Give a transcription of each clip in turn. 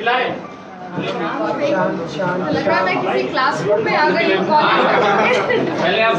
लग रहा मैं किसी क्लासरूम में आ गई हूँ कॉलेज। पहले आप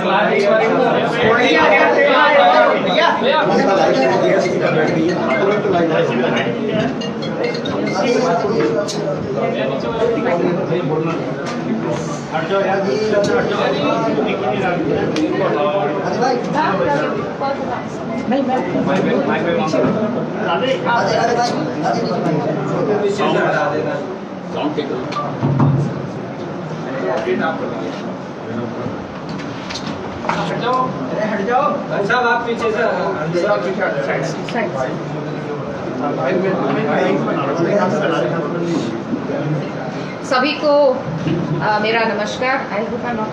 हट जाओ साहब, आप पीछे से सभी को मेरा नमस्कार। I hope I am not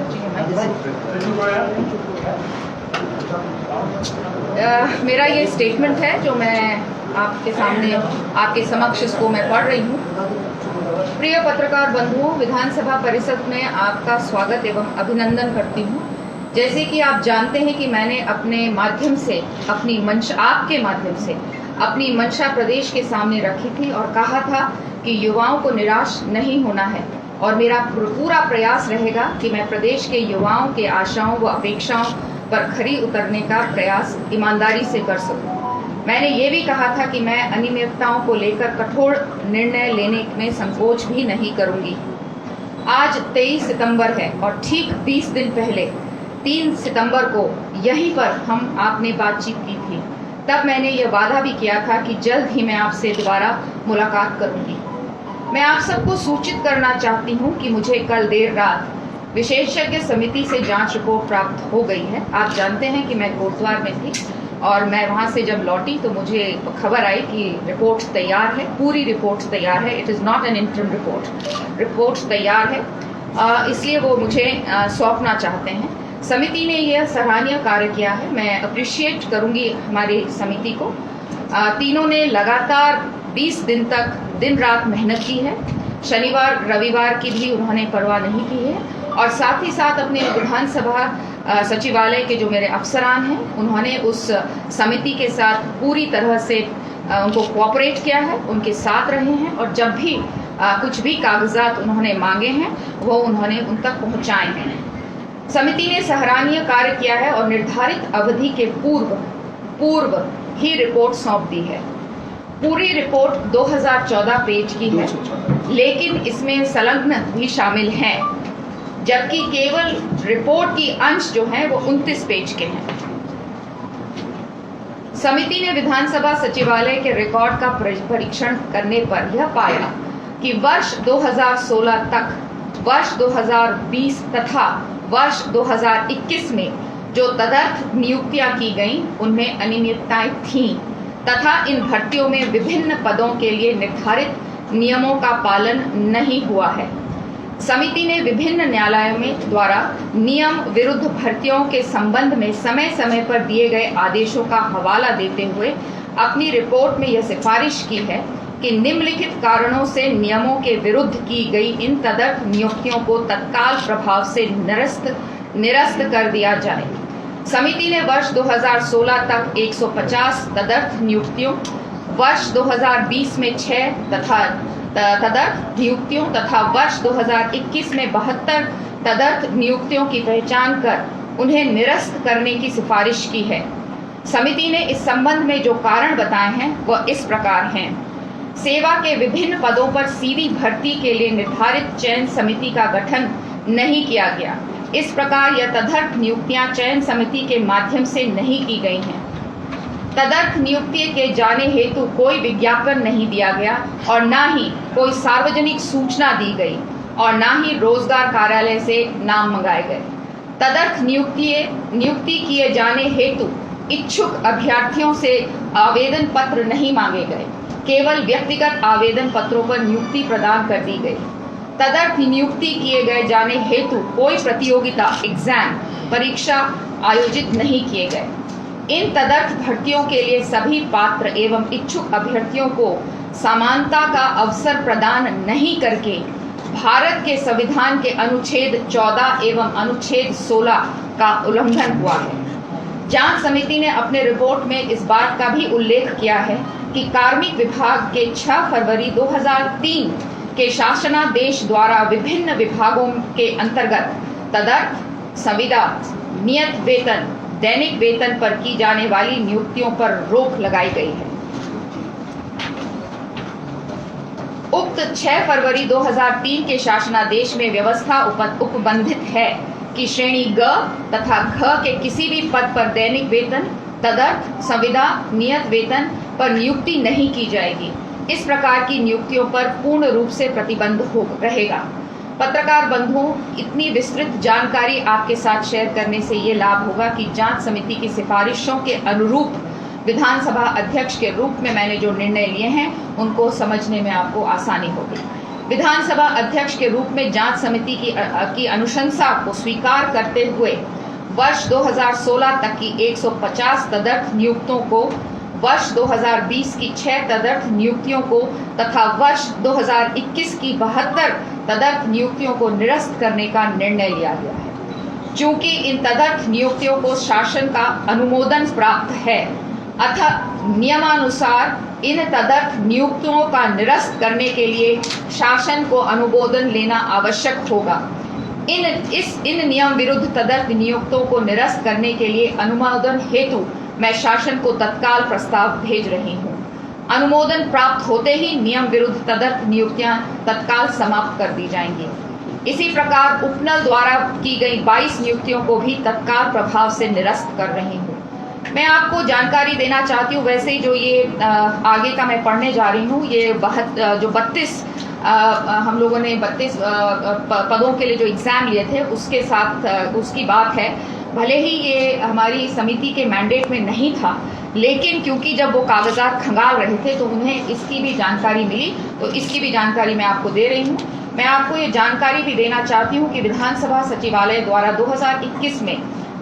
मेरा ये स्टेटमेंट है जो मैं आपके सामने आपके समक्ष इसको मैं पढ़ रही हूँ। प्रिय पत्रकार बंधुओं, विधानसभा परिषद में आपका स्वागत एवं अभिनंदन करती हूँ। जैसे कि आप जानते हैं कि मैंने अपने माध्यम से अपनी मंशा आपके माध्यम से अपनी मंशा प्रदेश के सामने रखी थी और कहा था कि युवाओं को निराश नहीं होना है और मेरा पूरा प्रयास रहेगा कि मैं प्रदेश के युवाओं के आशाओं व अपेक्षाओं पर खरी उतरने का प्रयास ईमानदारी से कर सकूं। मैंने ये भी कहा था कि मैं अनियमितताओं को लेकर कठोर निर्णय लेने में संकोच भी नहीं करूंगी। आज 23 सितंबर है और ठीक 20 दिन पहले 3 सितंबर को यहीं पर हम आपने बातचीत की थी। तब मैंने ये वादा भी किया था कि जल्द ही मैं आपसे दोबारा मुलाकात करूंगी। मैं आप सबको सूचित करना चाहती हूं कि मुझे कल देर रात विशेषज्ञ समिति से जांच रिपोर्ट प्राप्त हो गई है। आप जानते हैं कि मैं कोटद्वार में थी और मैं वहां से जब लौटी तो मुझे खबर आई कि रिपोर्ट तैयार है, पूरी रिपोर्ट तैयार है। It is not an interim report, report तैयार है, इसलिए वो मुझे सौंपना चाहते हैं। समिति ने यह सराहनीय कार्य किया है, मैं अप्रिशिएट करूंगी हमारी समिति को। तीनों ने लगातार 20 दिन तक दिन रात मेहनत की है। शनिवार रविवार की भी उन्होंने परवाह नहीं की है और साथ ही साथ अपने विधानसभा सचिवालय के जो मेरे अफसरान हैं उन्होंने उस समिति के साथ पूरी तरह से उनको कोऑपरेट किया है, उनके साथ रहे हैं और जब भी कुछ भी कागजात उन्होंने मांगे हैं वो उन्होंने उन तक पहुंचाए हैं। समिति ने सराहनीय कार्य किया है और निर्धारित अवधि के पूर्व ही रिपोर्ट सौंप दी है। पूरी रिपोर्ट 2014 पेज की है, लेकिन इसमें संलग्न भी शामिल हैं, जबकि केवल रिपोर्ट की अंश जो है वो 29 पेज के हैं। समिति ने विधानसभा सचिवालय के रिकॉर्ड का परीक्षण करने पर यह पाया कि वर्ष 2016 तक, वर्ष 2020 तथा वर्ष 2021 में जो तदर्थ नियुक्तियां की गईं उनमें अनियमितताएं थीं तथा इन भर्तियों में विभिन्न पदों के लिए निर्धारित नियमों का पालन नहीं हुआ है। समिति ने विभिन्न न्यायालयों में द्वारा नियम विरुद्ध भर्तियों के संबंध में समय समय पर दिए गए आदेशों का हवाला देते हुए अपनी रिपोर्ट में यह सिफारिश की है कि निम्नलिखित कारणों से नियमों के विरुद्ध की गई इन तदर्थ नियुक्तियों को तत्काल प्रभाव से निरस्त कर दिया जाए। समिति ने वर्ष 2016 तक 150 तदर्थ नियुक्तियों, वर्ष 2020 में 6 तदर्थ नियुक्तियों तथा वर्ष 2021 में 72 तदर्थ नियुक्तियों की पहचान कर उन्हें निरस्त करने की सिफारिश की है। समिति ने इस संबंध में जो कारण बताए हैं वह इस प्रकार हैं। सेवा के विभिन्न पदों पर सीधी भर्ती के लिए निर्धारित चयन समिति का गठन नहीं किया गया। इस प्रकार यह तदर्थ नियुक्तियां चयन समिति के माध्यम से नहीं की गई हैं। तदर्थ नियुक्ति के जाने हेतु कोई विज्ञापन नहीं दिया गया और न ही कोई सार्वजनिक सूचना दी गई और न ही रोजगार कार्यालय से नाम मंगाए गए। तदर्थ नियुक्ति किए जाने हेतु इच्छुक अभ्यर्थियों से आवेदन पत्र नहीं मांगे गए, केवल व्यक्तिगत आवेदन पत्रों पर नियुक्ति प्रदान कर दी गई। तदर्थ नियुक्ति किए गए जाने हेतु कोई प्रतियोगिता एग्जाम परीक्षा आयोजित नहीं किए गए। इन तदर्थ भर्तियों के लिए सभी पात्र एवं इच्छुक अभ्यर्थियों को समानता का अवसर प्रदान नहीं करके भारत के संविधान के अनुच्छेद 14 एवं अनुच्छेद 16 का उल्लंघन हुआ है। जांच समिति ने अपने रिपोर्ट में इस बात का भी उल्लेख किया है कि कार्मिक विभाग के 6 फरवरी 2003 के शासनादेश द्वारा विभिन्न विभागों के अंतर्गत तदर्थ, संविदा, नियत वेतन, दैनिक वेतन पर की जाने वाली नियुक्तियों पर रोक लगाई गई है। उक्त 6 फरवरी 2003 के शासनादेश में व्यवस्था उपबंधित है कि श्रेणी ग तथा घ के किसी भी पद पर दैनिक वेतन, तदर्थ, संविदा, नियत वेतन पर नियुक्ति नहीं की जाएगी। इस प्रकार की नियुक्तियों पर पूर्ण रूप से प्रतिबंध रहेगा। पत्रकार बंधुओं, इतनी विस्तृत जानकारी आपके साथ शेयर करने से ये लाभ होगा कि जांच समिति की सिफारिशों के अनुरूप विधानसभा अध्यक्ष के रूप में मैंने जो निर्णय लिए हैं उनको समझने में आपको आसानी होगी। विधानसभा अध्यक्ष के रूप में जांच समिति की अनुशंसा को स्वीकार करते हुए वर्ष 2016 तक की 150 तदर्थ नियुक्तों को, वर्ष 2020 की 6 तदर्थ नियुक्तियों को तथा वर्ष 2021 की 72 तदर्थ नियुक्तियों को निरस्त करने का निर्णय लिया गया है। चूंकि इन तदर्थ नियुक्तियों को शासन का अनुमोदन प्राप्त है, अतः नियमानुसार इन तदर्थ नियुक्तियों का निरस्त करने के लिए शासन को अनुमोदन लेना आवश्यक होगा। इन नियम विरुद्ध तदर्थ नियुक्तों को निरस्त करने के लिए अनुमोदन हेतु मैं शासन को तत्काल प्रस्ताव भेज रही हूँ। अनुमोदन प्राप्त होते ही नियम विरुद्ध तदर्थ नियुक्तियां तत्काल समाप्त कर दी जाएंगी। इसी प्रकार उपनल द्वारा की गई 22 नियुक्तियों को भी तत्काल प्रभाव से निरस्त कर रही हूँ। मैं आपको जानकारी देना चाहती हूँ, वैसे ही जो ये आगे का मैं पढ़ने जा रही हूँ, ये जो 32 हम लोगों ने 32 पदों के लिए जो एग्जाम लिए थे उसके साथ उसकी बात है। भले ही ये हमारी समिति के मैंडेट में नहीं था, लेकिन क्योंकि जब वो कागजात खंगाल रहे थे तो उन्हें इसकी भी जानकारी मिली, तो इसकी भी जानकारी मैं आपको दे रही हूँ। मैं आपको ये जानकारी भी देना चाहती हूँ कि विधानसभा सचिवालय द्वारा 2021 में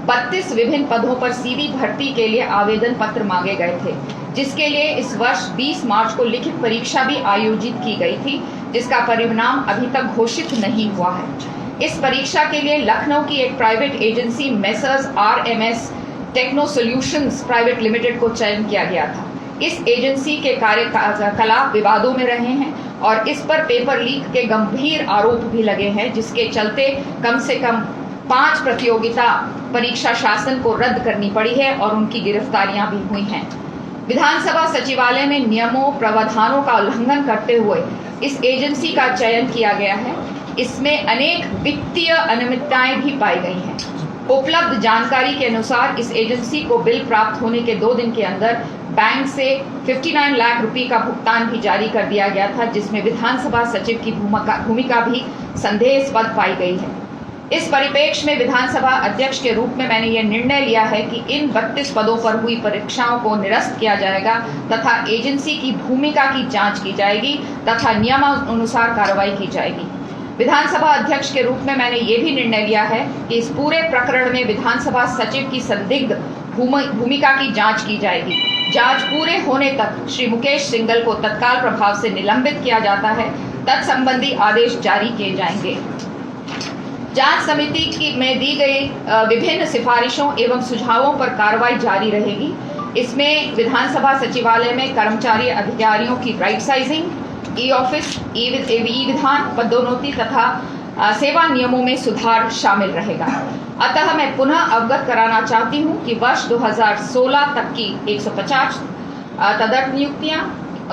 32 विभिन्न पदों पर सीधी भर्ती के लिए आवेदन पत्र मांगे गए थे, जिसके लिए इस वर्ष 20 मार्च को लिखित परीक्षा भी आयोजित की गई थी, जिसका परिणाम अभी तक घोषित नहीं हुआ है। इस परीक्षा के लिए लखनऊ की एक private agency Messrs RMS techno solutions private limited को चयन किया गया था। इस एजेंसी के कार्यकलाप विवादों में रहे हैं और इस पर पेपर लीक के गंभीर आरोप भी लगे हैं, जिसके चलते कम से कम 5 प्रतियोगिता परीक्षा शासन को रद्द करनी पड़ी है और उनकी गिरफ्तारियां भी हुई हैं। विधानसभा सचिवालय में नियमों प्रावधानों का उल्लंघन करते हुए इस एजेंसी का चयन किया गया है। इसमें अनेक वित्तीय अनियमितताएं भी पाई गई हैं। उपलब्ध जानकारी के अनुसार इस एजेंसी को बिल प्राप्त होने के 2 दिन के अंदर बैंक से 59 लाख रुपए का भुगतान भी जारी कर दिया गया था, जिसमें विधानसभा सचिव की भूमिका भी संदेहास्पद पाई गई है। इस परिप्रेक्ष्य में विधानसभा अध्यक्ष के रूप में मैंने यह निर्णय लिया है कि इन 32 पदों पर हुई परीक्षाओं को निरस्त किया जाएगा तथा एजेंसी की भूमिका की जांच की जाएगी तथा नियमानुसार कार्रवाई की जाएगी। विधानसभा अध्यक्ष के रूप में मैंने ये भी निर्णय लिया है कि इस पूरे प्रकरण में विधानसभा सचिव की संदिग्ध भूमिका की जांच की जाएगी। जांच पूरे होने तक श्री मुकेश सिंघल को तत्काल प्रभाव से निलंबित किया जाता है। तत्संबंधी आदेश जारी किए जाएंगे। जांच समिति में दी गई विभिन्न सिफारिशों एवं सुझावों पर कार्रवाई जारी रहेगी। इसमें विधानसभा सचिवालय में कर्मचारी अधिकारियों की राइट साइजिंग, ई-ऑफिस, ई-विधान, पदोन्नति तथा सेवा नियमों में सुधार शामिल रहेगा। अतः मैं पुनः अवगत कराना चाहती हूं कि वर्ष 2016 तक की 150 तदर्थ नियुक्तियां,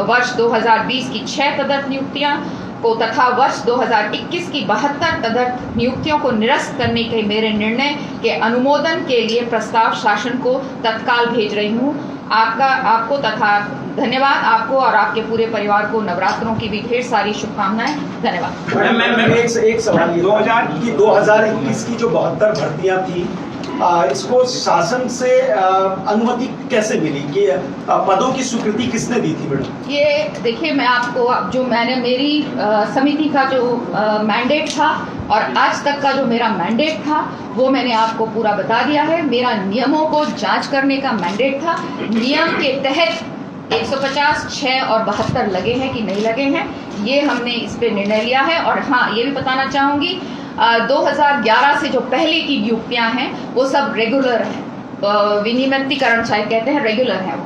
वर्ष 2020 की 6 तदर्थ नियुक्तियां को तथा वर्ष 2021 की 72 तदर्थ नियुक्तियों को निरस्त करने के मेरे निर्णय के अनुमोदन के लिए प्रस्ताव शासन को तत्काल भेज रही हूं। आपको तथा धन्यवाद। आपको और आपके पूरे परिवार को नवरात्रों की भी ढेर सारी शुभकामनाएं। धन्यवाद। मैम एक सवाल 2021 की जो 72 भर्तियां थी, इसको शासन से अनुमति कैसे मिली कि पदों की स्वीकृति किसने दी थी मैडम? ये देखिए, मैं आपको जो मैंने मेरी समिति का जो मैंडेट था और आज तक का जो मेरा मैंडेट था वो मैंने आपको पूरा बता दिया है। मेरा नियमों को जांच करने का मैंडेट था। नियम के तहत 150, 6 और 72 लगे हैं कि नहीं लगे हैं, ये हमने इस पे निर्णय लिया है। और हाँ, ये भी बताना चाहूंगी 2011 से जो पहले की नियुक्तियां हैं वो सब रेगुलर हैं, विनियमितीकरण शायद कहते हैं, रेगुलर है वो।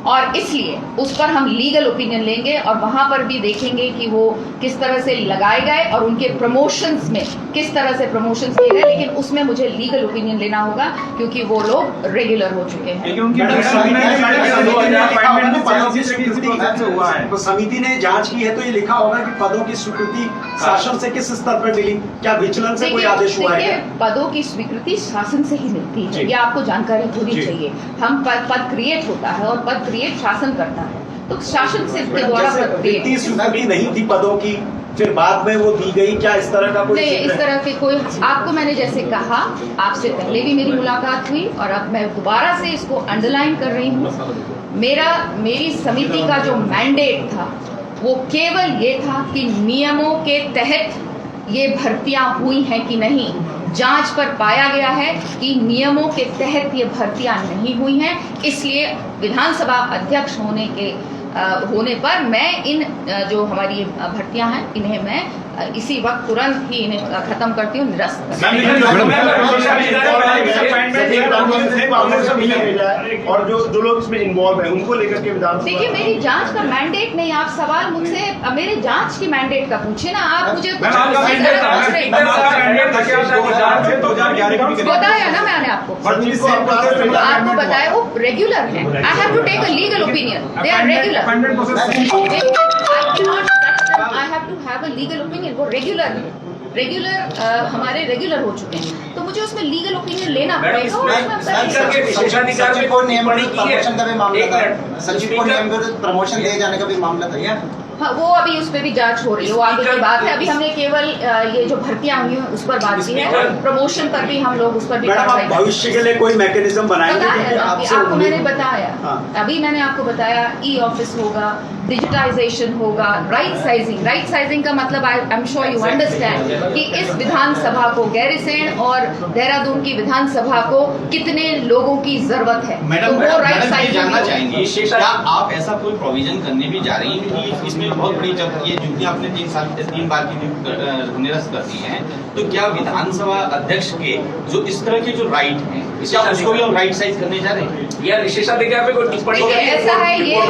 और इसलिए उस पर हम लीगल ओपिनियन लेंगे और वहां पर भी देखेंगे कि वो किस तरह से लगाए गए और उनके प्रमोशंस में किस तरह से प्रमोशंस किए गए, लेकिन उसमें मुझे लीगल ओपिनियन लेना होगा क्योंकि वो लोग रेगुलर हो चुके हैं। समिति ने जांच की है तो ये लिखा होगा कि पदों की स्वीकृति शासन से किस स्तर पर मिली, क्या विचलन से कोई आदेश हुआ है? पदों की स्वीकृति शासन से ही मिलती है, ये आपको जानकारी होनी चाहिए। हम पद क्रिएट होता है और पद क्रिएट शासन करता है, तो शासन से के द्वारा पद क्रिएट। स्वीकृति नहीं थी पदों की, फिर बाद में वो दी गई, क्या इस तरह का कोई? नहीं, इस तरह के कोई, आपको मैंने जैसे कहा, आपसे पहले भी मेरी मुलाकात हुई और अब मैं दोबारा से इसको अंडरलाइन कर रही हूँ। मेरी समिति का जो मैंडेट था वो केवल ये था कि नियमों के तहत ये भर्तियां हुई हैं कि नहीं। जांच पर पाया गया है कि नियमों के तहत ये भर्तियां नहीं हुई हैं, इसलिए विधानसभा अध्यक्ष होने पर मैं इन जो हमारी भर्तियां हैं इन्हें मैं इसी वक्त तुरंत ही इन्हें खत्म करती हूँ, निरस्त करती हूँ। और जो लोग इसमें इन्वॉल्व हैं उनको लेकर के विधानसभा, देखिए मेरी जांच का मैंडेट नहीं, आप सवाल मुझसे मेरे जांच की मैंडेट का पूछे ना, आप मुझे बताया ना मैंने आपको बताया वो रेगुलर है। I have to take a legal opinion, they are regular. I have to have a legal opinion, वो रेगुलर हमारे रेगुलर हो चुके हैं, तो मुझे उसमें लीगल ओपिनियन लेना पड़ेगा। सचिव को नियम विरुद्ध प्रमोशन का भी मामला था, सचिव को नियम विरुद्ध प्रमोशन दिए जाने का भी मामला था। हाँ, वो अभी उस पर भी जांच हो रही है, वो आगे की बात है। अभी हमने केवल ये जो भर्तियां हुई हैं उस पर बात की है, प्रमोशन पर भी हम लोग उस पर भी भविष्य के लिए कोई मैकेनिज्म बनाएंगे? आपको मैंने बताया, अभी मैंने आपको बताया ई ऑफिस होगा, डिजिटाइजेशन होगा, राइट साइजिंग का मतलब I am sure you understand कि इस विधानसभा को, गैरसैंण और देहरादून की विधानसभा को कितने लोगों की जरूरत है, तो वो राइट साइजिंग जानना चाहेंगे। क्या आप ऐसा कोई प्रोविजन करने भी जा रही हैं, क्योंकि इसमें बहुत बड़ी जब ये ड्यूटी आपने 3 बार की निरस्त कर दी है, तो क्या विधानसभा अध्यक्ष के जो इस तरह के जो राइट हैं, क्या उसको भी हम राइट साइज करने जा रहे हैं या विशेषाधिकार पे कोई टिप्पणी? ऐसा है, ये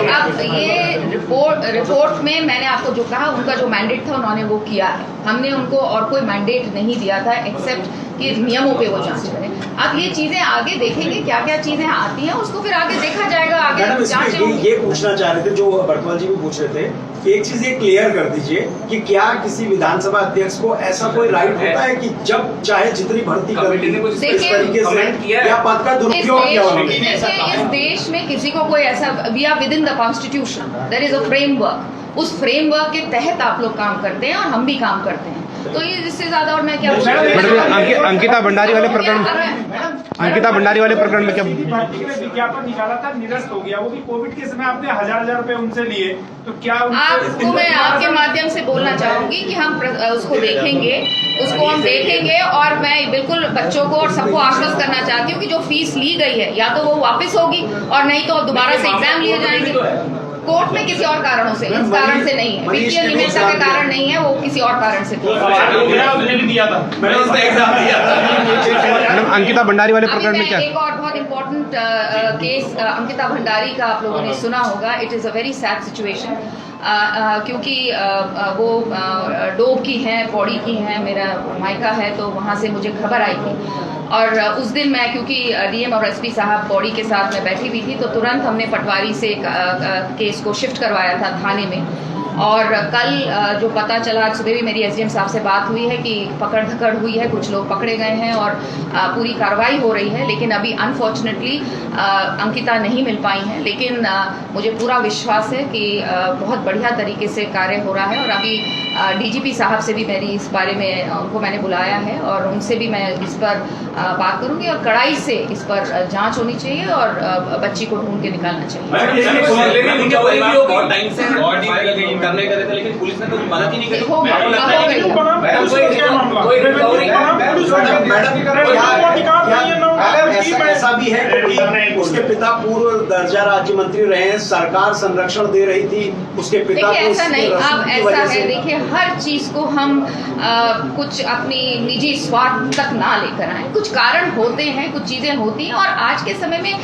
रिपोर्ट में मैंने आपको जो कहा, उनका जो मैंडेट था उन्होंने वो किया है। हमने उनको और कोई मैंडेट नहीं दिया था एक्सेप्ट कि नियमों पे वो जांच करें। अब ये चीजें आगे देखेंगे, क्या क्या चीजें आती हैं उसको फिर आगे देखा जाएगा। आगे जांच ये पूछना चाह रहे थे, जो बर्तवाल जी भी पूछ रहे थे, एक चीज ये क्लियर कर दीजिए कि क्या किसी विधानसभा अध्यक्ष को ऐसा कोई राइट होता है कि जब चाहे जितनी भर्ती कर इस तरीके से, या पद का दुरुपयोग क्या होगा? इस देश में किसी को कोई ऐसा, we are within the constitution, there is a framework, उस फ्रेमवर्क के तहत आप लोग काम करते हैं और हम भी काम करते हैं, तो ये इससे ज्यादा और मैं क्या अंकिता भंडारी वाले प्रकरण में क्या भर्ती के लिए विज्ञापन निकाला था, निरस्त हो गया, वो भी कोविड के समय आपने हजार रुपए उनसे लिए, तो क्या आपको मैं आपके माध्यम से बोलना चाहूंगी कि हम उसको देखेंगे और मैं बिल्कुल बच्चों को और सबको आश्वस्त करना चाहती हूँ कि जो फीस ली गई है या तो वो वापस होगी और नहीं तो दोबारा से एग्जाम लिए जाएंगे कोर्ट में किसी और कारणों से, इस कारण से नहीं है, वित्तीय निमित्ता के कारण नहीं है, वो किसी और कारण से। अंकिता भंडारी वाले प्रकरण में क्या? एक और बहुत इम्पोर्टेंट केस अंकिता भंडारी का आप लोगों ने सुना होगा। It is a very sad situation, क्योंकि वो डोब की हैं, पौड़ी की हैं, मेरा मायका है, तो वहाँ से मुझे खबर आई थी और उस दिन मैं, क्योंकि डीएम और एसपी साहब पौड़ी के साथ में बैठी हुई थी, तो तुरंत हमने पटवारी से केस को शिफ्ट करवाया था थाने में। और कल जो पता चला, आज सुबह भी मेरी एसडीएम साहब से बात हुई है कि पकड़ धकड़ हुई है, कुछ लोग पकड़े गए हैं और पूरी कार्रवाई हो रही है, लेकिन अभी अनफॉर्चुनेटली अंकिता नहीं मिल पाई हैं। लेकिन मुझे पूरा विश्वास है कि बहुत बढ़िया तरीके से कार्य हो रहा है और अभी डीजीपी साहब से भी मेरी इस बारे में, उनको मैंने बुलाया है और उनसे भी मैं इस पर बात करूंगी और कड़ाई से इस पर जांच होनी चाहिए और बच्ची को ढूंढ के निकालना चाहिए। लेकिन पुलिस ने तो मदद ही नहीं करी। ऐसा भी है कि उसके पिता पूर्व दर्जा राज्य मंत्री रहे हैं, सरकार संरक्षण दे रही थी उसके पिता को। ऐसा नहीं, अब ऐसा है, देखिए हर चीज को हम कुछ अपनी निजी स्वार्थ तक ना लेकर आए। कुछ कारण होते हैं, कुछ चीजें होती हैं और आज के समय में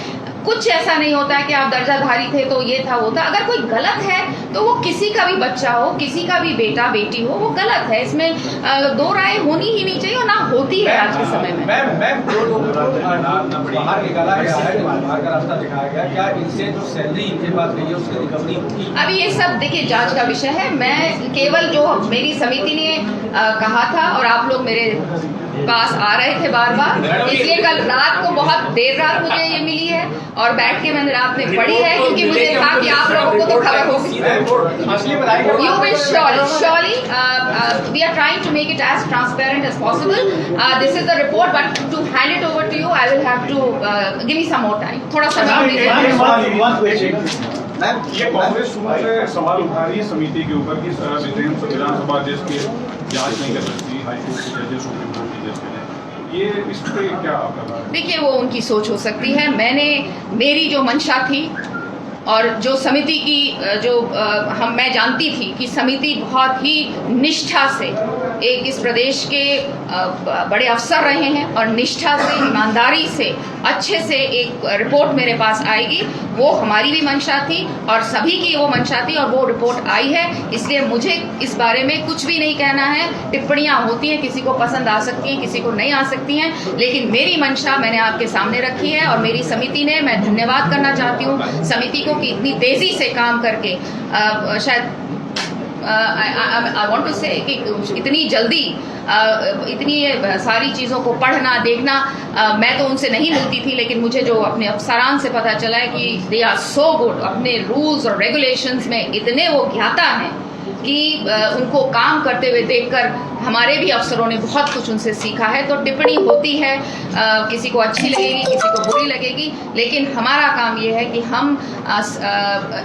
कुछ ऐसा नहीं होता है कि आप दर्जाधारी थे तो ये था वो था। अगर कोई गलत है तो वो किसी का भी बच्चा हो, किसी का भी बेटा बेटी हो, वो गलत है। इसमें दो राय होनी ही नहीं चाहिए और ना होती है आज के समय में। मैम जो लोगों को बाहर निकाला गया है, बाहर का रास्ता दिखाया गया, क्या इनसे जो सैलरी इनके पास गई है उसकी रिकवरी होगी? अभी ये सब देखिए जांच का विषय है। मैं केवल जो मेरी समिति ने कहा था, और आप लोग मेरे पास आ रहे थे बार बार, इसलिए कल रात को बहुत देर रात मुझे ये मिली है और बैठ के मैंने रात में पढ़ी है, क्योंकि मुझे था कि आप लोगों को तो खबर होगी। You will surely we are trying to make it as transparent as possible. This is the report, but to hand it over to you, I will have to give me some more time. थोड़ा समय दीजिए। ये कांग्रेस शुरू से सवाल उठा रही है समिति के ऊपर कि विधानसभा अध्यक्ष की जांच नहीं कर सकती, हाईकोर्ट के जजेस, सुप्रीम कोर्ट के जजेस। ये इस पे क्या आपका? देखिए वो उनकी सोच हो सकती है। मेरी जो मंशा थी और जो समिति की मैं जानती थी कि समिति बहुत ही निष्ठा से इस प्रदेश के बड़े अफसर रहे हैं और निष्ठा से, ईमानदारी से, अच्छे से एक रिपोर्ट मेरे पास आएगी, वो हमारी भी मंशा थी और सभी की वो मंशा थी और वो रिपोर्ट आई है। इसलिए मुझे इस बारे में कुछ भी नहीं कहना है। टिप्पणियां होती हैं, किसी को पसंद आ सकती हैं, किसी को नहीं आ सकती हैं, लेकिन मेरी मंशा मैंने आपके सामने रखी है और मेरी समिति ने, मैं धन्यवाद करना चाहती हूँ समिति को कि इतनी तेजी से काम करके शायद आई वांट टू से कि इतनी जल्दी इतनी सारी चीज़ों को पढ़ना देखना मैं तो उनसे नहीं मिलती थी, लेकिन मुझे जो अपने अफसरान से पता चला है कि दे आर सो गुड, अपने रूल्स और रेगुलेशंस में इतने वो ज्ञाता हैं कि उनको काम करते हुए देखकर हमारे भी अफसरों ने बहुत कुछ उनसे सीखा है। तो टिप्पणी होती है, किसी को अच्छी लगेगी, किसी को बुरी लगेगी, लेकिन हमारा काम ये है कि हम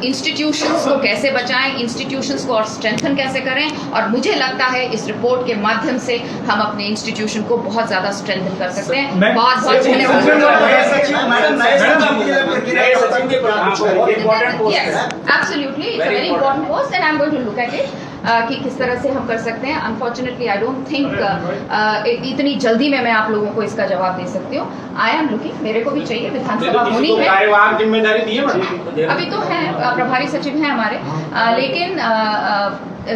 इंस्टीट्यूशंस को कैसे बचाएं, इंस्टीट्यूशंस को और स्ट्रेंथन कैसे करें, और मुझे लगता है इस रिपोर्ट के माध्यम से हम अपने इंस्टीट्यूशन को बहुत ज़्यादा स्ट्रेंथन कर सकते हैं। बहुत बहुत absolutely it's a very important post and I am going to look at it कि किस तरह से हम कर सकते हैं। अनफॉर्चुनेटली आई डोंट थिंक इतनी जल्दी में मैं आप लोगों को इसका जवाब दे सकती हूँ। आई एम लुकिंग, मेरे को भी चाहिए, विधानसभा होनी है, जिम्मेदारी दी है अभी तो है, प्रभारी सचिव हैं हमारे, लेकिन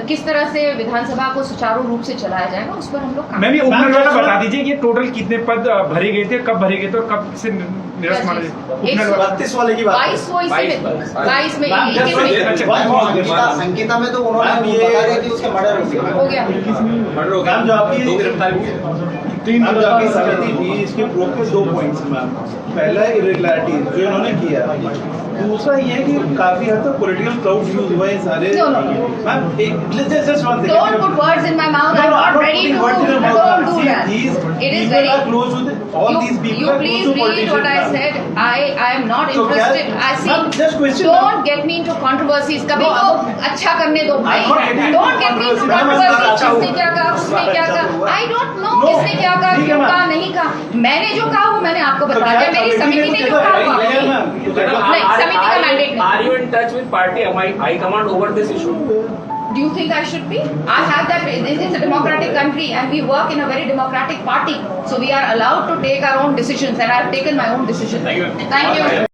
किस तरह से विधानसभा को सुचारू रूप से चलाया जाएगा उस पर हम लोग मैम, ये उपनल वाला बता दीजिए कि टोटल कितने पद भरे गए थे, कब भरे गए थे और कब से निरस्त माने? 32 वाले की बात 22 में अंकिता में तो उन्होंने ये बता दिया कि उसके मर्डर हो गया। मैम जो आपकी समिति थी, इसके प्रोग्रेस 2 पॉइंट्स मैम। पहला इरेगुलरिटी जो इन्होंने किया, दूसरा ये कि काफी हद तक पॉलिटिकल क्राउड यूज हुए हैं सारे। Ma'am Don't put words in my mouth. I'm not ready to don't do that. It is very close with all these people. You please read what I said. I am not interested. I see. Don't get me into controversies. कभी तो अच्छा करने दो भाई. Don't get me into controversies. किसने क्या कहा, उसने क्या कहा. I don't know किसने क्या कहा, क्यों कहा, नहीं कहा. मैंने जो कहा वो मैंने आपको बता दिया. मेरी समिति ने जो कहा वो नहीं, समिति का मैंडेट नहीं. Are you in touch with party high command over this issue? Do you think I should be? I have that. This is a democratic country and we work in a very democratic party. So we are allowed to take our own decisions and I have taken my own decision. Thank you.